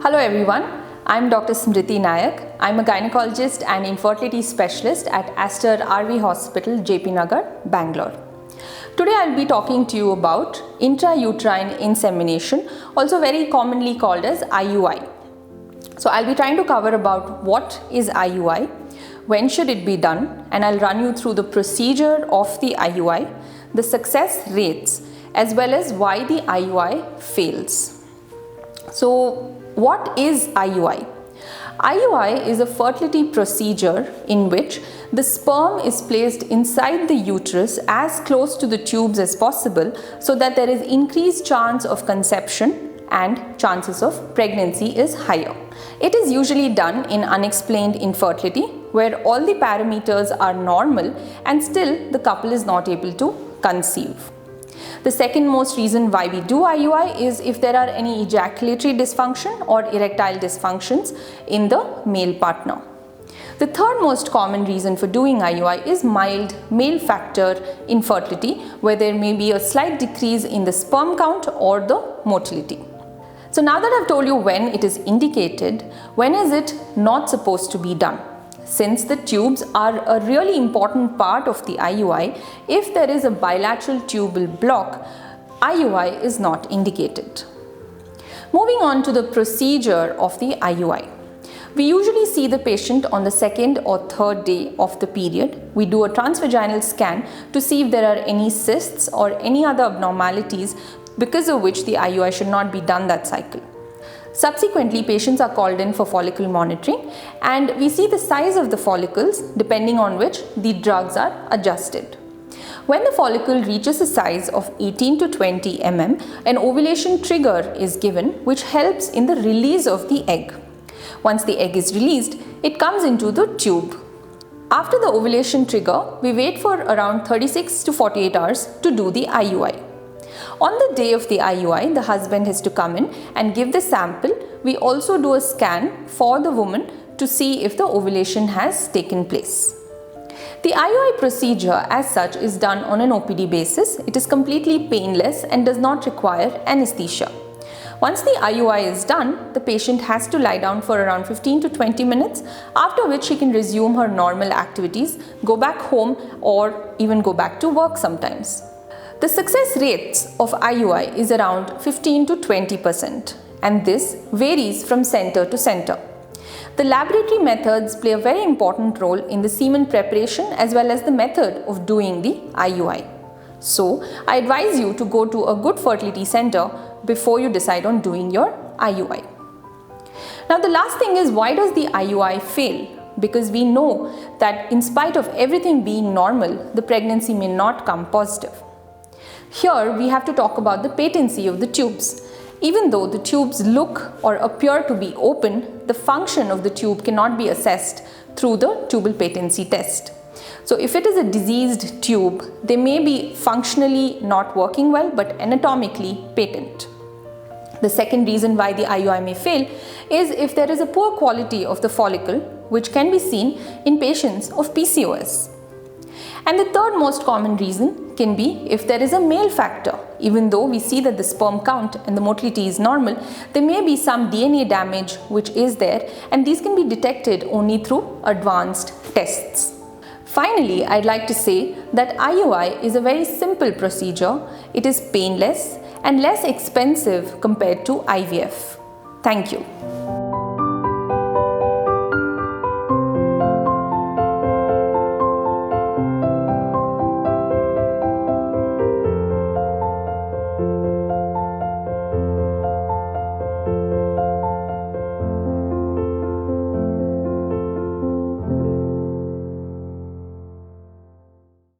Hello everyone, I'm Dr. Smriti Nayak. I'm a gynecologist and infertility specialist at Aster RV Hospital, JP Nagar, Bangalore. Today I'll be talking to you about intrauterine insemination, also very commonly called as IUI. So I'll be trying to cover about what is IUI, when should it be done, and I'll run you through the procedure of the IUI, the success rates, as well as why the IUI fails. So what is IUI? IUI is a fertility procedure in which the sperm is placed inside the uterus as close to the tubes as possible so that there is increased chance of conception and chances of pregnancy is higher. It is usually done in unexplained infertility where all the parameters are normal and still the couple is not able to conceive. The second most reason why we do IUI is if there are any ejaculatory dysfunction or erectile dysfunctions in the male partner. The third most common reason for doing IUI is mild male factor infertility, where there may be a slight decrease in the sperm count or the motility. So now that I've told you when it is indicated, when is it not supposed to be done? Since the tubes are a really important part of the IUI, if there is a bilateral tubal block, IUI is not indicated. Moving on to the procedure of the IUI. We usually see the patient on the second or third day of the period. We do a transvaginal scan to see if there are any cysts or any other abnormalities because of which the IUI should not be done that cycle. Subsequently, patients are called in for follicle monitoring and we see the size of the follicles depending on which the drugs are adjusted. When the follicle reaches a size of 18 to 20 mm, an ovulation trigger is given which helps in the release of the egg. Once the egg is released, it comes into the tube. After the ovulation trigger, we wait for around 36 to 48 hours to do the IUI. On the day of the IUI, the husband has to come in and give the sample. We also do a scan for the woman to see if the ovulation has taken place. The IUI procedure as such is done on an OPD basis. It is completely painless and does not require anesthesia. Once the IUI is done, the patient has to lie down for around 15 to 20 minutes, after which she can resume her normal activities, go back home or even go back to work sometimes. The success rates of IUI is around 15 to 20% and this varies from center to center. The laboratory methods play a very important role in the semen preparation as well as the method of doing the IUI. So, I advise you to go to a good fertility center before you decide on doing your IUI. Now the last thing is, why does the IUI fail? Because we know that in spite of everything being normal, the pregnancy may not come positive. Here we have to talk about the patency of the tubes. Even though the tubes look or appear to be open, the function of the tube cannot be assessed through the tubal patency test. So if it is a diseased tube, they may be functionally not working well but anatomically patent. The second reason why the IUI may fail is if there is a poor quality of the follicle, which can be seen in patients of PCOS. And the third most common reason can be if there is a male factor. Even though we see that the sperm count and the motility is normal, there may be some DNA damage which is there, and these can be detected only through advanced tests. Finally, I'd like to say that IUI is a very simple procedure. It is painless and less expensive compared to IVF. Thank you.